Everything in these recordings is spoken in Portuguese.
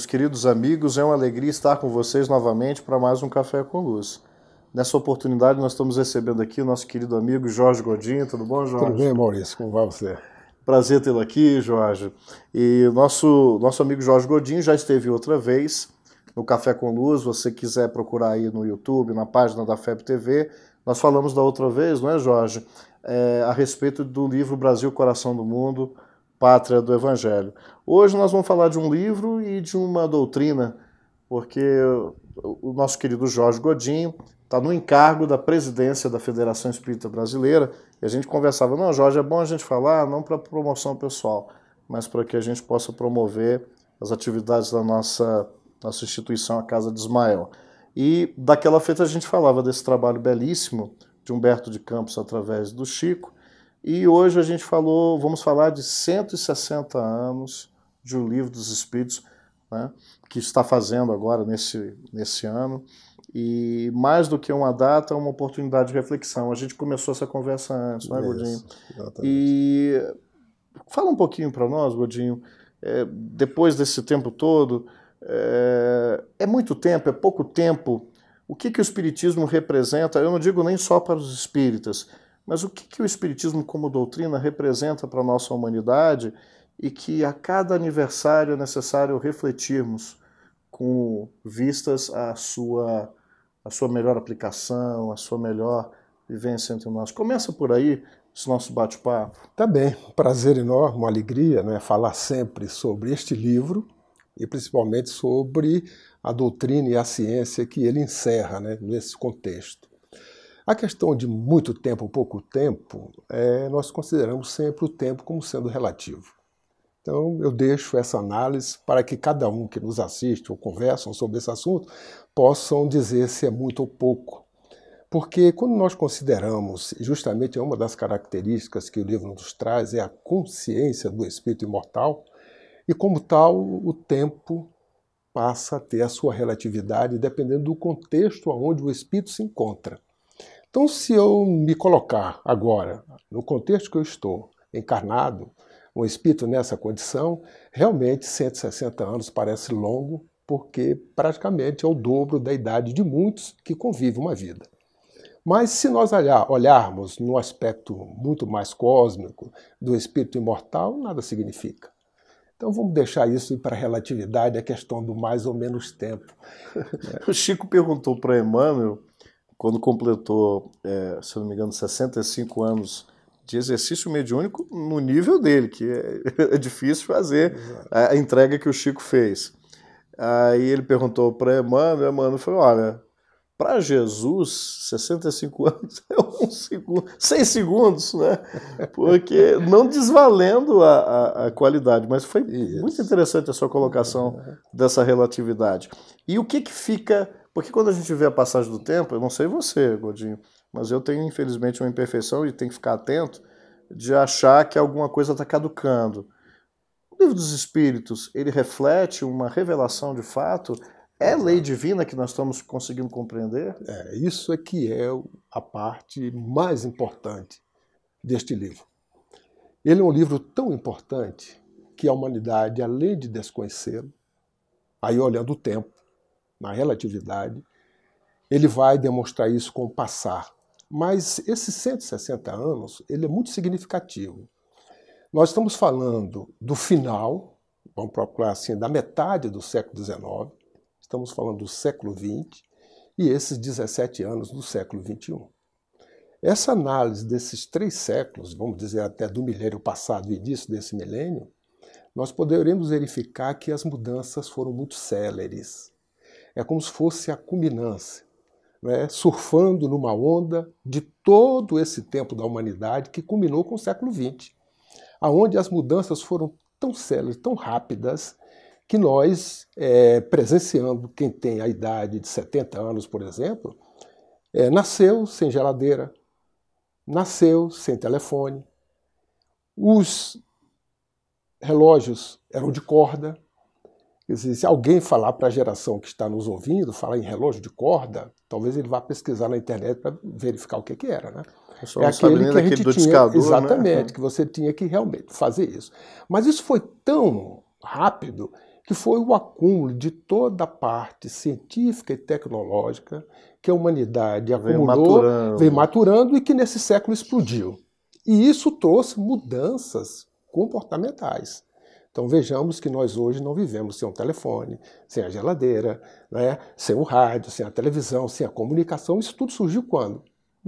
meus queridos amigos, é uma alegria estar com vocês novamente para mais um Café com Luz. Nessa oportunidade nós estamos recebendo aqui o nosso querido amigo Jorge Godinho. Tudo bom, Jorge? Tudo bem, Maurício? Como vai você? Prazer tê-lo aqui, Jorge. E nosso amigo Jorge Godinho já esteve outra vez no Café com Luz. Se você quiser procurar aí no YouTube, na página da FEB TV, nós falamos da outra vez, não é, Jorge? A respeito do livro Brasil, Coração do Mundo, Pátria do Evangelho. Hoje nós vamos falar de um livro e de uma doutrina, porque o nosso querido Jorge Godinho está no encargo da presidência da Federação Espírita Brasileira, e a gente conversava, não, Jorge, é bom a gente falar, não para promoção pessoal, mas para que a gente possa promover as atividades da nossa instituição, a Casa de Ismael. E daquela feita a gente falava desse trabalho belíssimo de Humberto de Campos através do Chico, e hoje a gente vamos falar de 160 anos de O Livro dos Espíritos, né, que está fazendo agora nesse ano, e mais do que uma data, é uma oportunidade de reflexão. A gente começou essa conversa antes, não é, Godinho? Exatamente. E fala um pouquinho para nós, Godinho, depois desse tempo todo, é muito tempo, é pouco tempo, o que o Espiritismo representa? Eu não digo nem só para os espíritas, mas o que o Espiritismo como doutrina representa para a nossa humanidade e que a cada aniversário é necessário refletirmos com vistas à sua melhor aplicação, à sua melhor vivência entre nós. Começa por aí esse nosso bate-papo. Tá bem, um prazer enorme, uma alegria, né, falar sempre sobre este livro e principalmente sobre a doutrina e a ciência que ele encerra, né, nesse contexto. A questão de muito tempo, pouco tempo, nós consideramos sempre o tempo como sendo relativo. Então eu deixo essa análise para que cada um que nos assiste ou conversam sobre esse assunto possam dizer se é muito ou pouco. Porque quando nós consideramos, justamente uma das características que o livro nos traz é a consciência do espírito imortal, e como tal o tempo passa a ter a sua relatividade dependendo do contexto onde o espírito se encontra. Então, se eu me colocar agora, no contexto que eu estou, encarnado, um espírito nessa condição, realmente 160 anos parece longo, porque praticamente é o dobro da idade de muitos que convivem uma vida. Mas se nós olharmos no aspecto muito mais cósmico do espírito imortal, nada significa. Então vamos deixar isso para a relatividade, a questão do mais ou menos tempo. O Chico perguntou para Emmanuel, quando completou, se não me engano, 65 anos de exercício mediúnico no nível dele, que é difícil fazer a entrega que o Chico fez. Aí ele perguntou para Emmanuel falou, olha, para Jesus, 65 anos é 1 segundo, 6 segundos, né? Porque não desvalendo a qualidade, mas foi muito interessante a sua colocação dessa relatividade. E o que fica... Porque quando a gente vê a passagem do tempo, eu não sei você, Godinho, mas eu tenho, infelizmente, uma imperfeição e tenho que ficar atento de achar que alguma coisa está caducando. O Livro dos Espíritos, ele reflete uma revelação de fato? É lei divina que nós estamos conseguindo compreender? Isso é que é a parte mais importante deste livro. Ele é um livro tão importante que a humanidade, além de desconhecê-lo, aí olhando o tempo, na relatividade, ele vai demonstrar isso com o passar. Mas esses 160 anos, ele é muito significativo. Nós estamos falando do final, vamos procurar assim, da metade do século XIX, estamos falando do século XX e esses 17 anos do século XXI. Essa análise desses 3 séculos, vamos dizer até do milênio passado e início desse milênio, nós poderemos verificar que as mudanças foram muito céleres. É como se fosse a culminância, né? Surfando numa onda de todo esse tempo da humanidade que culminou com o século XX, onde as mudanças foram tão céleres, tão rápidas, que nós, presenciando, quem tem a idade de 70 anos, por exemplo, nasceu sem geladeira, nasceu sem telefone, os relógios eram de corda. Quer dizer, se alguém falar para a geração que está nos ouvindo, falar em relógio de corda, talvez ele vá pesquisar na internet para verificar o que era, né? É aquele que a gente tinha, exatamente, né? que você tinha que realmente fazer isso. Mas isso foi tão rápido que foi o acúmulo de toda a parte científica e tecnológica que a humanidade acumulou, veio maturando e que nesse século explodiu. E isso trouxe mudanças comportamentais. Então vejamos que nós hoje não vivemos sem um telefone, sem a geladeira, né, sem o rádio, sem a televisão, sem a comunicação. Isso tudo surgiu quando?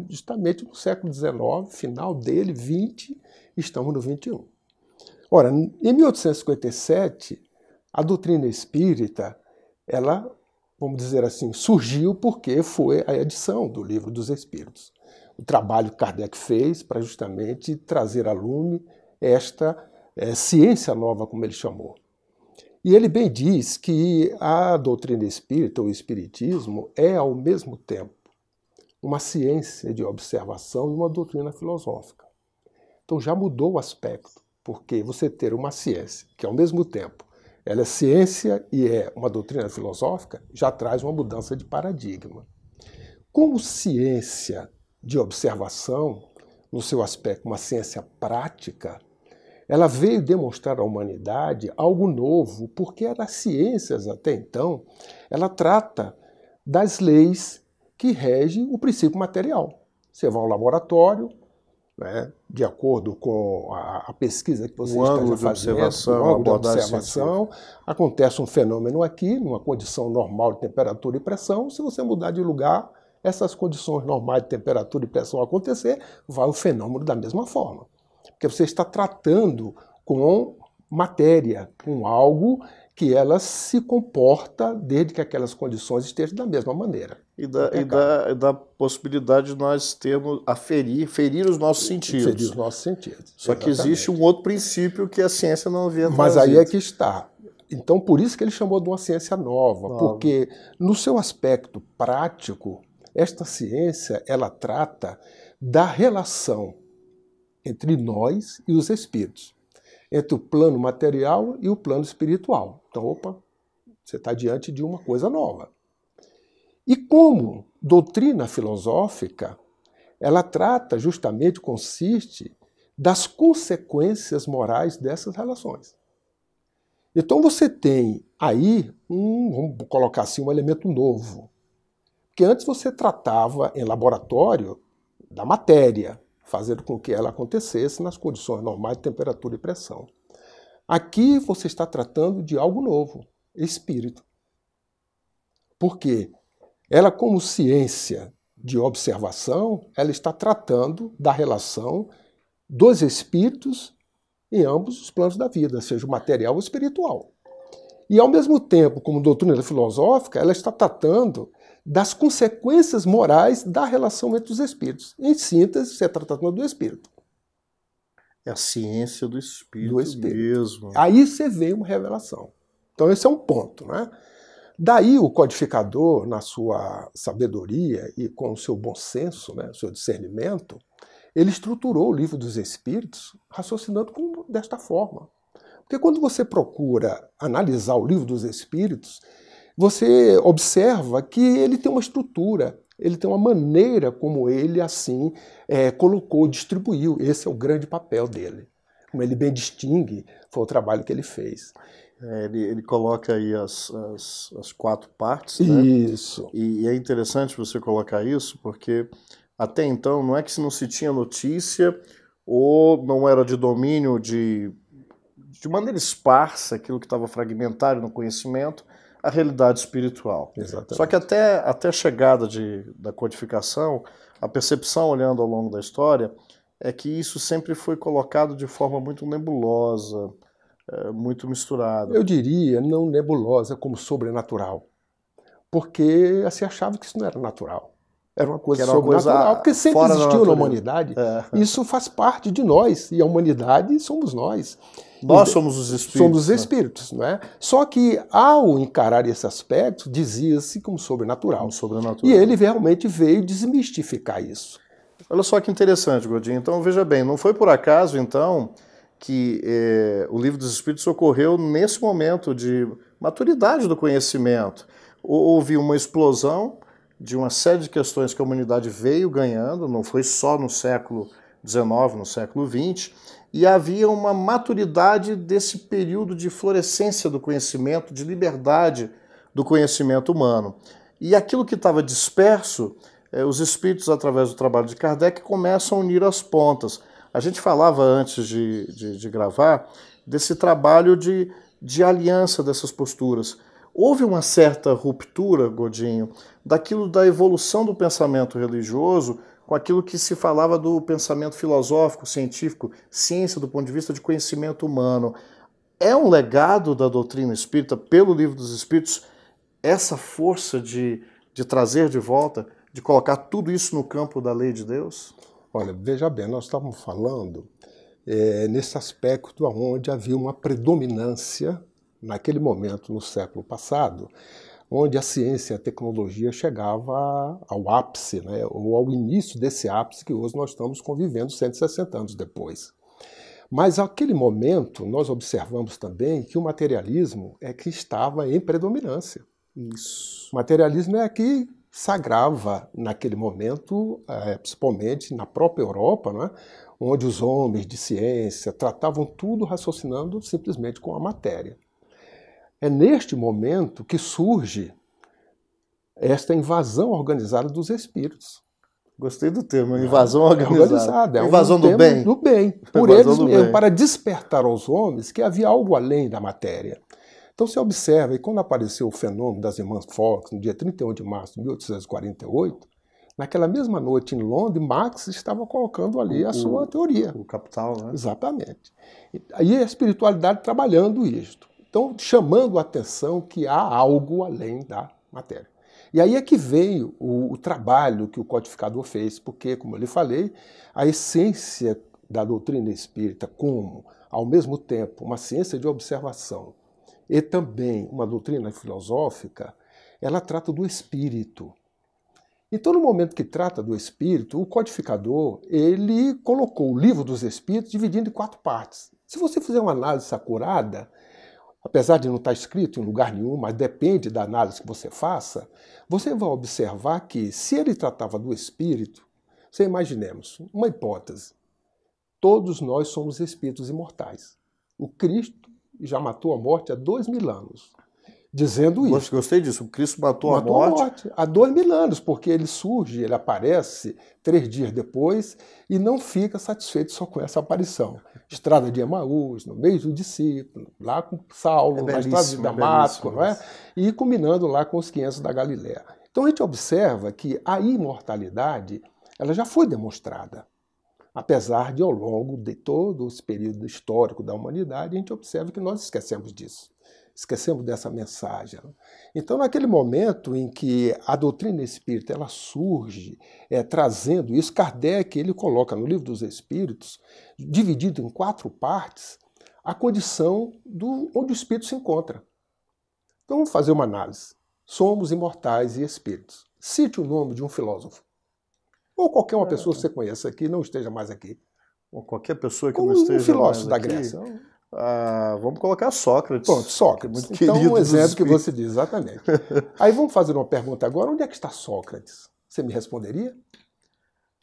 Justamente no século XIX, final dele, XX, estamos no XXI. Ora, em 1857, a doutrina espírita, ela, vamos dizer assim, surgiu porque foi a edição do Livro dos Espíritos. O trabalho que Kardec fez para justamente trazer à lume esta ciência nova, como ele chamou. E ele bem diz que a doutrina espírita, o espiritismo, é ao mesmo tempo uma ciência de observação e uma doutrina filosófica. Então já mudou o aspecto, porque você ter uma ciência que ao mesmo tempo ela é ciência e é uma doutrina filosófica, já traz uma mudança de paradigma. Como ciência de observação, no seu aspecto uma ciência prática, ela veio demonstrar à humanidade algo novo, porque as ciências até então, ela trata das leis que regem o princípio material. Você vai ao laboratório, né, de acordo com a pesquisa que você esteja fazendo, o ângulo de observação, acontece um fenômeno aqui, numa condição normal de temperatura e pressão. Se você mudar de lugar, essas condições normais de temperatura e pressão acontecer, vai o fenômeno da mesma forma. Porque você está tratando com matéria, com algo que ela se comporta desde que aquelas condições estejam da mesma maneira. E da possibilidade de nós termos a ferir os nossos sentidos. Ferir os nossos sentidos. Só que existe um outro princípio que a ciência não havia trazido. Mas aí é que está. Então, por isso que ele chamou de uma ciência nova, porque no seu aspecto prático, esta ciência, ela trata da relação entre nós e os espíritos, entre o plano material e o plano espiritual. Então, opa, você está diante de uma coisa nova. E como doutrina filosófica, ela trata justamente, consiste das consequências morais dessas relações. Então você tem aí, vamos colocar assim, um elemento novo. Porque antes você tratava em laboratório da matéria, fazendo com que ela acontecesse nas condições normais de temperatura e pressão. Aqui você está tratando de algo novo, espírito. Por quê? Ela, como ciência de observação, ela está tratando da relação dos espíritos em ambos os planos da vida, seja o material ou o espiritual. E, ao mesmo tempo, como doutrina filosófica, ela está tratando das consequências morais da relação entre os espíritos. Em síntese, você está tratando do espírito. É a ciência do espírito mesmo. Aí você vê uma revelação. Então esse é um ponto, né? Daí o codificador, na sua sabedoria e com o seu bom senso, né, o seu discernimento, ele estruturou o Livro dos Espíritos raciocinando desta forma. Porque quando você procura analisar o Livro dos Espíritos, você observa que ele tem uma estrutura, ele tem uma maneira como ele assim colocou, distribuiu. Esse é o grande papel dele. Como ele bem distingue, foi o trabalho que ele fez. Ele coloca aí as 4 partes, né? Isso. E é interessante você colocar isso, porque até então não é que não se tinha notícia ou não era de domínio de maneira esparsa aquilo que estava fragmentário no conhecimento, a realidade espiritual. Exatamente. Só que até a chegada da codificação, a percepção olhando ao longo da história é que isso sempre foi colocado de forma muito nebulosa, muito misturada. Eu diria não nebulosa como sobrenatural, porque se achava que isso não era natural. Era uma coisa sobrenatural, porque sempre existiu na humanidade. Isso faz parte de nós, e a humanidade somos nós. Nós somos os espíritos. Somos os espíritos, não é? Só que, ao encarar esse aspecto, dizia-se como sobrenatural. Como sobrenatural. E ele realmente veio desmistificar isso. Olha só que interessante, Godinho. Então, veja bem, não foi por acaso, então, que o Livro dos Espíritos ocorreu nesse momento de maturidade do conhecimento. Houve uma explosão de uma série de questões que a humanidade veio ganhando, não foi só no século XIX, no século XX, e havia uma maturidade desse período de florescência do conhecimento, de liberdade do conhecimento humano. E aquilo que estava disperso, os espíritos, através do trabalho de Kardec, começam a unir as pontas. A gente falava antes de gravar desse trabalho de aliança dessas posturas. Houve uma certa ruptura, Godinho, daquilo da evolução do pensamento religioso com aquilo que se falava do pensamento filosófico, científico, ciência do ponto de vista de conhecimento humano. É um legado da doutrina espírita, pelo Livro dos Espíritos, essa força de trazer de volta, de colocar tudo isso no campo da lei de Deus? Olha, veja bem, nós estávamos falando nesse aspecto onde havia uma predominância, naquele momento, no século passado, onde a ciência e a tecnologia chegava ao ápice, né, ou ao início desse ápice que hoje nós estamos convivendo 160 anos depois. Mas naquele momento nós observamos também que o materialismo é que estava em predominância. Isso. O materialismo é que sagrava naquele momento, principalmente na própria Europa, né, onde os homens de ciência tratavam tudo raciocinando simplesmente com a matéria. É neste momento que surge esta invasão organizada dos espíritos. Gostei do termo, invasão organizada. Invasão do bem. Do bem, por eles mesmos, para despertar aos homens que havia algo além da matéria. Então você observa, e quando apareceu o fenômeno das irmãs Fox, no dia 31 de março de 1848, naquela mesma noite em Londres, Marx estava colocando ali a sua teoria. O Capital, né? Exatamente. Aí a espiritualidade trabalhando isto. Então, chamando a atenção que há algo além da matéria. E aí é que veio o trabalho que o codificador fez, porque, como eu lhe falei, a essência da doutrina espírita como, ao mesmo tempo, uma ciência de observação e também uma doutrina filosófica, ela trata do espírito. Então, no momento que trata do espírito, o codificador, ele colocou o Livro dos Espíritos dividindo em 4 partes. Se você fizer uma análise acurada, apesar de não estar escrito em lugar nenhum, mas depende da análise que você faça, você vai observar que, se ele tratava do espírito, você imaginemos, uma hipótese, todos nós somos espíritos imortais. O Cristo já matou a morte há 2000 anos, dizendo isso. Gostei disso, o Cristo matou a morte há 2000 anos, porque ele surge, ele aparece 3 dias depois e não fica satisfeito só com essa aparição. Estrada de Emaús, no meio do discípulo, lá com Saulo, na estrada de Damasco, não é? E culminando lá com os 500 da Galileia. Então a gente observa que a imortalidade ela já foi demonstrada. Apesar de, ao longo de todo esse período histórico da humanidade, a gente observa que nós esquecemos disso. Esquecemos dessa mensagem. Então, naquele momento em que a doutrina espírita ela surge trazendo isso, Kardec ele coloca no Livro dos Espíritos, dividido em 4 partes, a condição onde o espírito se encontra. Então, vamos fazer uma análise. Somos imortais e espíritos. Cite o nome de um filósofo. Ou qualquer uma pessoa que você conheça aqui, não esteja mais aqui. Ou qualquer pessoa que não esteja um filósofo mais da aqui. Grécia. Vamos colocar Sócrates. Pronto, Sócrates. Muito então, querido um exemplo que espíritos. você diz, exatamente. Aí vamos fazer uma pergunta agora. Onde é que está Sócrates? Você me responderia?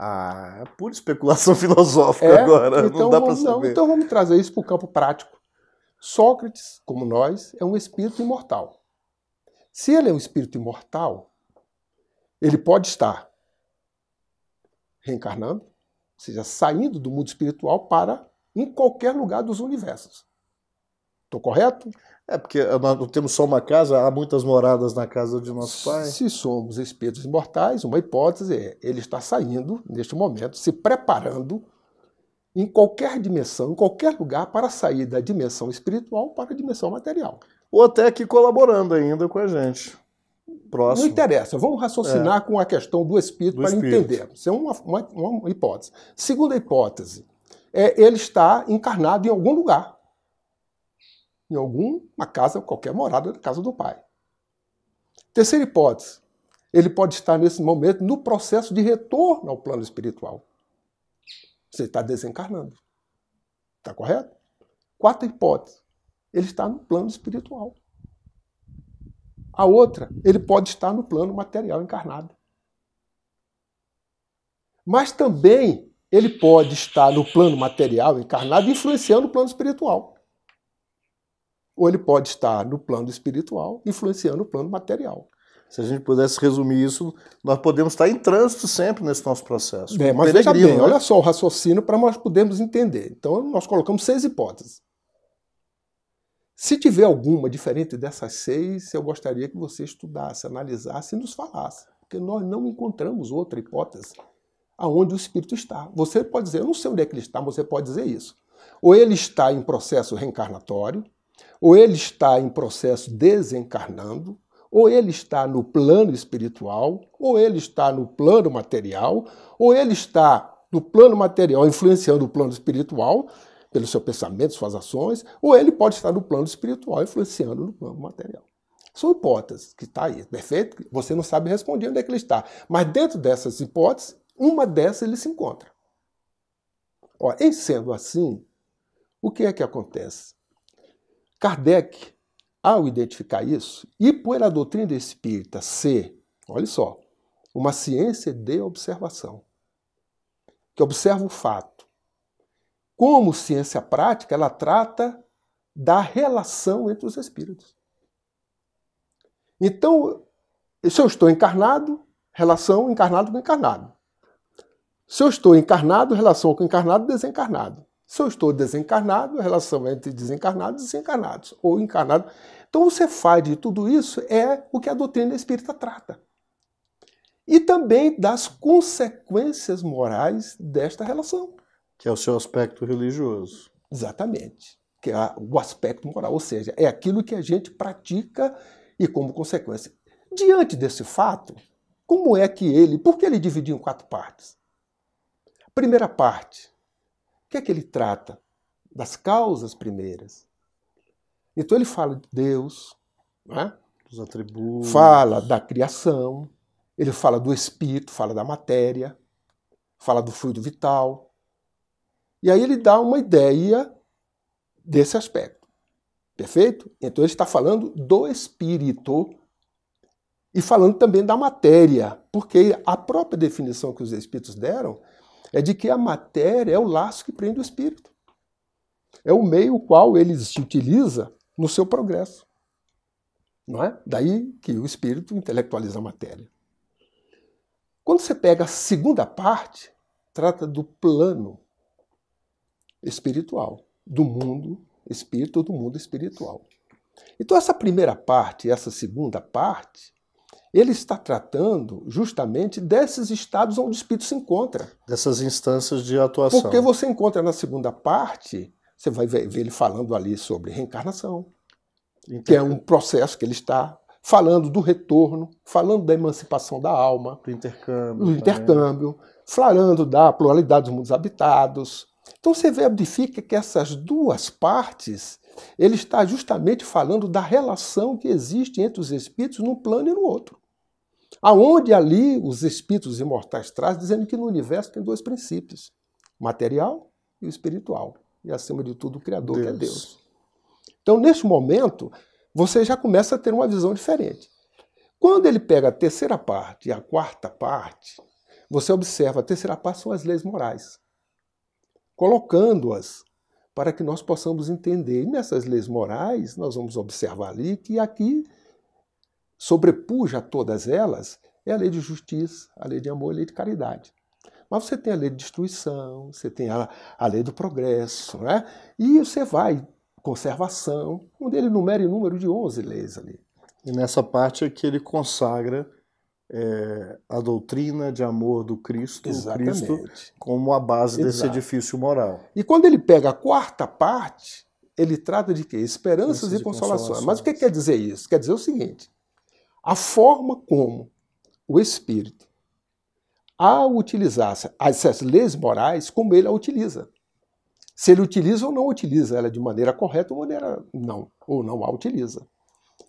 É pura especulação filosófica agora, então não dá para saber. Então vamos trazer isso para o campo prático. Sócrates, como nós, é um espírito imortal. Se ele é um espírito imortal, ele pode estar reencarnando, ou seja, saindo do mundo espiritual para em qualquer lugar dos universos. Estou correto? Porque nós não temos só uma casa, há muitas moradas na casa de nosso Pai. Se somos espíritos imortais, uma hipótese é ele está saindo, neste momento, se preparando em qualquer dimensão, em qualquer lugar, para sair da dimensão espiritual para a dimensão material. Ou até aqui colaborando ainda com a gente. Próximo. Não interessa, vamos raciocinar com a questão do espírito para entender. Isso é uma hipótese. Segunda hipótese, ele está encarnado em algum lugar. Em alguma casa, qualquer morada da casa do Pai. Terceira hipótese, ele pode estar nesse momento no processo de retorno ao plano espiritual. Você está desencarnando. Está correto? Quarta hipótese, ele está no plano espiritual. A outra, ele pode estar no plano material encarnado. Mas também ele pode estar no plano material encarnado influenciando o plano espiritual. Ou ele pode estar no plano espiritual influenciando o plano material. Se a gente pudesse resumir isso, nós podemos estar em trânsito sempre nesse nosso processo. Mas veja bem, olha só o raciocínio para nós podermos entender. Então nós colocamos 6 hipóteses. Se tiver alguma diferente dessas 6, eu gostaria que você estudasse, analisasse e nos falasse. Porque nós não encontramos outra hipótese aonde o espírito está. Você pode dizer, eu não sei onde é que ele está, mas você pode dizer isso. Ou ele está em processo reencarnatório, ou ele está em processo desencarnando, ou ele está no plano espiritual, ou ele está no plano material, ou ele está no plano material influenciando o plano espiritual, pelo seu pensamento, suas ações, ou ele pode estar no plano espiritual influenciando no plano material. São hipóteses que está aí, perfeito? Você não sabe responder onde é que ele está. Mas dentro dessas hipóteses, uma dessas ele se encontra. Em sendo assim, o que é que acontece? Kardec, ao identificar isso, e por a doutrina espírita ser, olha só, uma ciência de observação, que observa o fato. Como ciência prática, ela trata da relação entre os espíritos. Então, se eu estou encarnado, relação encarnado com encarnado. Se eu estou encarnado, relação com encarnado, desencarnado. Se eu estou desencarnado, a relação entre desencarnados e desencarnados, ou encarnado. Então você faz de tudo isso, é o que a doutrina espírita trata. E também das consequências morais desta relação. Que é o seu aspecto religioso. Exatamente. Que é o aspecto moral, ou seja, é aquilo que a gente pratica e como consequência. Diante desse fato, como é que por que ele dividiu em 4 partes? A primeira parte, o que é que ele trata? Das causas primeiras. Então ele fala de Deus, né? Dos atributos. Fala da criação, ele fala do espírito, fala da matéria, fala do fluido vital. E aí ele dá uma ideia desse aspecto. Perfeito? Então ele está falando do espírito e falando também da matéria, porque a própria definição que os espíritos deram é de que a matéria é o laço que prende o espírito. É o meio qual ele se utiliza no seu progresso. Não é? Daí que o espírito intelectualiza a matéria. Quando você pega a segunda parte, trata do plano espiritual, do mundo espírito ou do mundo espiritual. Então essa primeira parte, essa segunda parte, ele está tratando justamente desses estados onde o espírito se encontra. Dessas instâncias de atuação. Porque você encontra na segunda parte, você vai ver ele falando ali sobre reencarnação, que é um processo que ele está falando do retorno, falando da emancipação da alma, do intercâmbio, falando da pluralidade dos mundos habitados. Então você verifica que essas 2 partes, ele está justamente falando da relação que existe entre os espíritos num plano e no outro. Aonde ali os espíritos imortais trazem, dizendo que no universo tem 2 princípios, o material e o espiritual. E acima de tudo o Criador, que é Deus. Então neste momento, você já começa a ter uma visão diferente. Quando ele pega a terceira parte e a quarta parte, você observa, a terceira parte são as leis morais, colocando-as para que nós possamos entender. E nessas leis morais, nós vamos observar ali que aqui sobrepuja todas elas é a lei de justiça, a lei de amor e a lei de caridade. Mas você tem a lei de destruição, você tem a lei do progresso, né? E você vai, conservação, onde ele numera em número de 11 leis ali. E nessa parte é que ele consagra a doutrina de amor do Cristo, o Cristo como a base desse edifício moral. E quando ele pega a quarta parte, ele trata de quê? Esperanças e consolações. Mas o que quer dizer isso? Quer dizer o seguinte, a forma como o Espírito, ao utilizar essas leis morais, como ele a utiliza. Se ele utiliza ou não utiliza ela de maneira correta ou não a utiliza.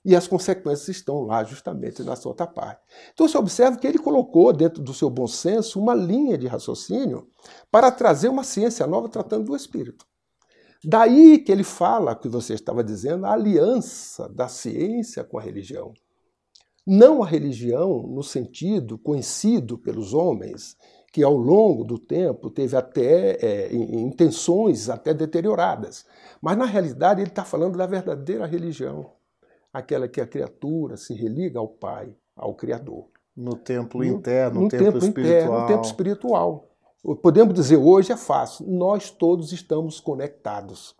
E as consequências estão lá justamente nessa outra parte. Então você observa que ele colocou dentro do seu bom senso uma linha de raciocínio para trazer uma ciência nova tratando do espírito. Daí que ele fala, que você estava dizendo, a aliança da ciência com a religião. Não a religião no sentido conhecido pelos homens, que ao longo do tempo teve até intenções até deterioradas. Mas na realidade ele está falando da verdadeira religião, aquela que a criatura se religa ao Pai, ao Criador. No templo interno, no templo espiritual. No templo espiritual. Podemos dizer hoje é fácil, nós todos estamos conectados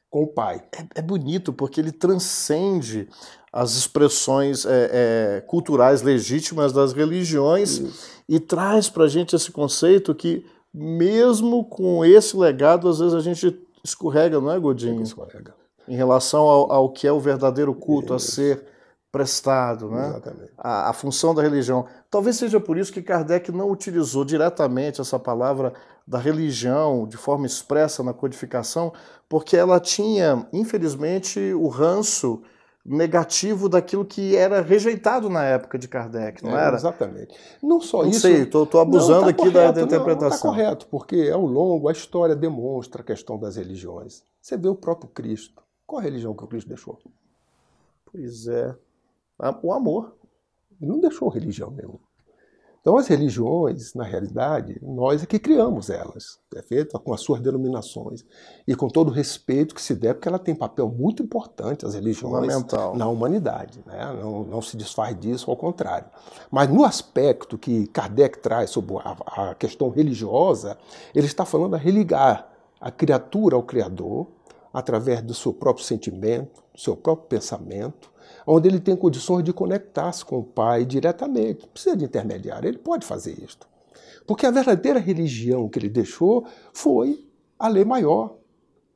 com o Pai. É bonito porque ele transcende as expressões culturais legítimas das religiões. Isso. E traz para a gente esse conceito que, mesmo com esse legado, às vezes a gente escorrega, não é, Godinho? Escorrega. Em relação ao que é o verdadeiro culto a ser prestado, né? Exatamente. A função da religião. Talvez seja por isso que Kardec não utilizou diretamente essa palavra da religião de forma expressa na codificação, porque ela tinha, infelizmente, o ranço negativo daquilo que era rejeitado na época de Kardec, não era? Exatamente. Não só não isso... sei, estou abusando aqui correto, da interpretação. Está correto, porque ao longo a história demonstra a questão das religiões. Você vê o próprio Cristo. Qual a religião que o Cristo deixou? Pois é. O amor. Ele não deixou religião nenhuma. Então as religiões, na realidade, nós é que criamos elas, perfeito? Com as suas denominações. E com todo o respeito que se der, porque ela tem papel muito importante, as religiões, na humanidade. Né? Não se desfaz disso, ao contrário. Mas no aspecto que Kardec traz sobre a questão religiosa, ele está falando a religar a criatura ao Criador, através do seu próprio sentimento, do seu próprio pensamento, onde ele tem condições de conectar-se com o Pai diretamente. Não precisa de intermediário, ele pode fazer isto. Porque a verdadeira religião que ele deixou foi a lei maior,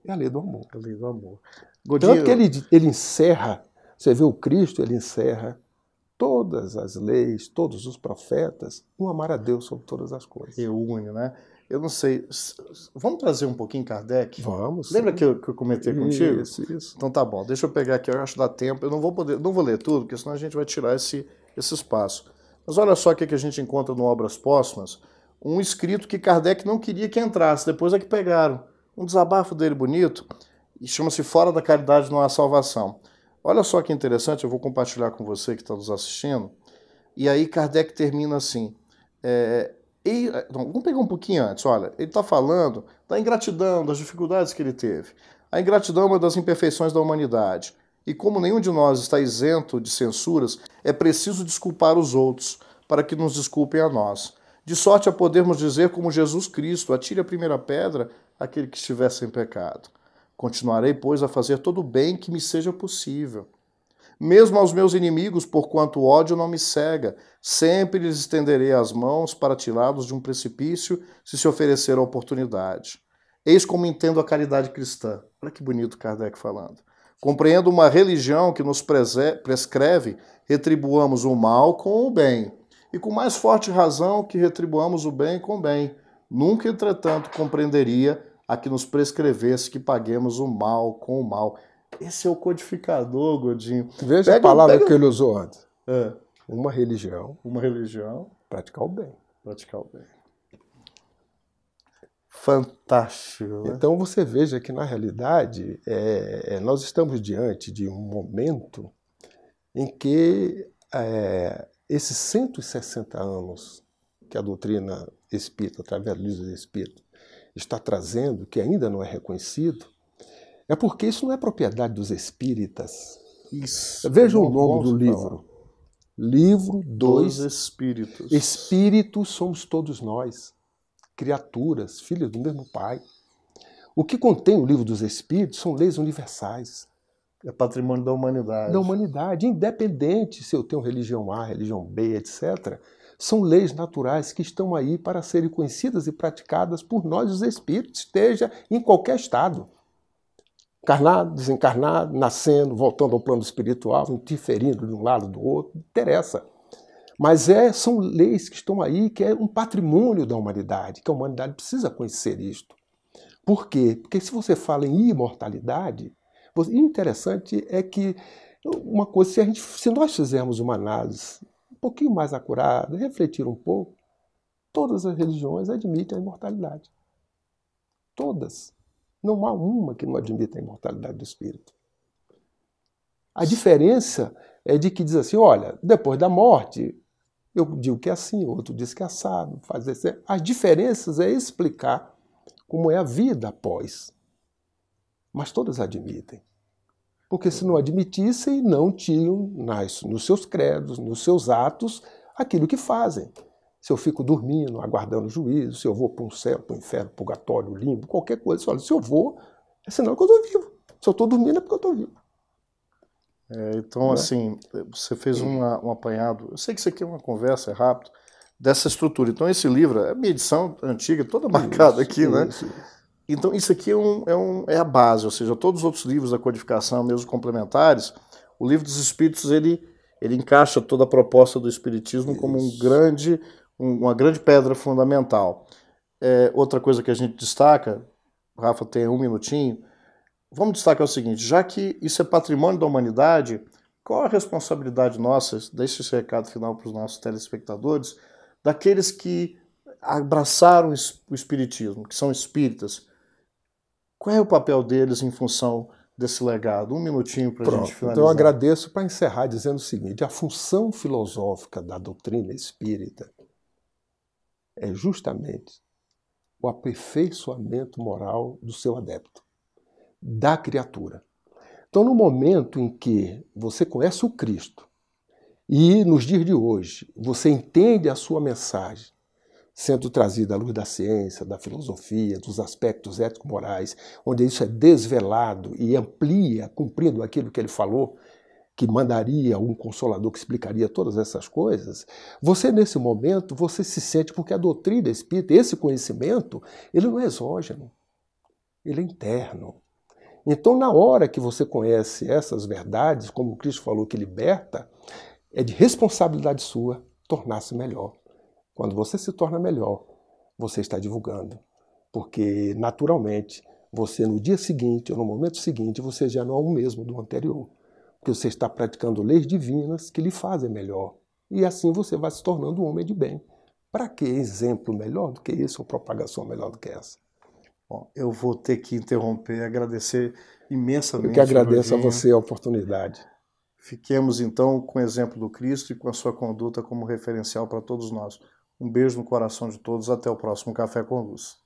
é a lei do amor. A lei do amor. Godinho... Tanto que ele encerra, você vê o Cristo, ele encerra todas as leis, todos os profetas, um amar a Deus sobre todas as coisas. Reúne, né? Eu não sei, vamos trazer um pouquinho Kardec? Vamos. Lembra que eu comentei contigo? Isso. Então tá bom, deixa eu pegar aqui, eu acho que dá tempo. Eu não vou ler tudo, porque senão a gente vai tirar esse espaço. Mas olha só o que a gente encontra no Obras Póstumas, um escrito que Kardec não queria que entrasse, depois é que pegaram. Um desabafo dele bonito, e chama-se Fora da Caridade Não Há Salvação. Olha só que interessante, eu vou compartilhar com você que está nos assistindo. E aí Kardec termina assim... vamos pegar um pouquinho antes, olha, ele está falando da ingratidão, das dificuldades que ele teve. A ingratidão é uma das imperfeições da humanidade. E como nenhum de nós está isento de censuras, é preciso desculpar os outros, para que nos desculpem a nós. De sorte a podermos dizer como Jesus Cristo, atire a primeira pedra aquele que estiver sem pecado. Continuarei, pois, a fazer todo o bem que me seja possível. Mesmo aos meus inimigos, porquanto o ódio não me cega, sempre lhes estenderei as mãos para tirá-los de um precipício, se oferecer a oportunidade. Eis como entendo a caridade cristã. Olha que bonito Kardec falando. Compreendo uma religião que nos prescreve retribuamos o mal com o bem, e com mais forte razão que retribuamos o bem com o bem. Nunca, entretanto, compreenderia a que nos prescrevesse que paguemos o mal com o mal. Esse é o codificador, Godinho. Veja a palavra que ele usou antes. Uma religião. Praticar o bem. Praticar o bem. Fantástico. Né? Então você veja que, na realidade, nós estamos diante de um momento em que esses 160 anos que a doutrina espírita, através do livro do Espírito, está trazendo, que ainda não é reconhecido, é porque isso não é propriedade dos espíritas. Isso. Veja o nome do livro. Livro dos Espíritos. Espíritos somos todos nós, criaturas, filhos do mesmo Pai. O que contém o livro dos Espíritos são leis universais. É patrimônio da humanidade. Da humanidade, independente se eu tenho religião A, religião B, etc. São leis naturais que estão aí para serem conhecidas e praticadas por nós, os espíritos, esteja em qualquer estado. Encarnado, desencarnado, nascendo, voltando ao plano espiritual, interferindo de um lado do outro, não interessa. Mas são leis que estão aí, que é um patrimônio da humanidade, que a humanidade precisa conhecer isto. Por quê? Porque se você fala em imortalidade, o interessante é que uma coisa, se nós fizermos uma análise um pouquinho mais acurada, refletir um pouco, todas as religiões admitem a imortalidade. Todas. Não há uma que não admita a imortalidade do espírito. A diferença é de que diz assim, olha, depois da morte, eu digo que é assim, o outro diz que é assado. As diferenças é explicar como é a vida após. Mas todas admitem. Porque se não admitissem, não tinham nos seus credos, nos seus atos, aquilo que fazem. Se eu fico dormindo, aguardando o juízo, se eu vou para um céu, para o inferno, purgatório, limbo, qualquer coisa. Olha, se eu vou, é sinal que eu estou vivo. Se eu estou dormindo, é porque eu estou vivo. Então, assim, você fez um apanhado. Eu sei que isso aqui é uma conversa, é rápido, dessa estrutura. Então, esse livro, a minha edição antiga, toda marcada aqui, né? Então, isso aqui é a base, ou seja, todos os outros livros da codificação, mesmo complementares, o Livro dos Espíritos, ele encaixa toda a proposta do Espiritismo como uma grande pedra fundamental. Outra coisa que a gente destaca, Rafa, tem um minutinho, vamos destacar o seguinte, já que isso é patrimônio da humanidade, qual a responsabilidade nossa, deixe esse recado final para os nossos telespectadores, daqueles que abraçaram o Espiritismo, que são espíritas? Qual é o papel deles em função desse legado? Um minutinho para a gente finalizar. Então eu agradeço para encerrar dizendo o seguinte, a função filosófica da doutrina espírita é justamente o aperfeiçoamento moral do seu adepto, da criatura. Então no momento em que você conhece o Cristo e nos dias de hoje você entende a sua mensagem, sendo trazida à luz da ciência, da filosofia, dos aspectos ético-morais, onde isso é desvelado e amplia, cumprindo aquilo que ele falou, que mandaria um consolador que explicaria todas essas coisas, você nesse momento, você se sente, porque a doutrina espírita, esse conhecimento, ele não é exógeno, ele é interno. Então, na hora que você conhece essas verdades, como o Cristo falou que liberta, é de responsabilidade sua tornar-se melhor. Quando você se torna melhor, você está divulgando. Porque, naturalmente, você no dia seguinte ou no momento seguinte, você já não é o mesmo do anterior. Porque você está praticando leis divinas que lhe fazem melhor. E assim você vai se tornando um homem de bem. Para que exemplo melhor do que esse ou propagação melhor do que essa? Bom, eu vou ter que interromper e agradecer imensamente. Eu que agradeço a você a oportunidade. Fiquemos, então, com o exemplo do Cristo e com a sua conduta como referencial para todos nós. Um beijo no coração de todos. Até o próximo Café com Luz.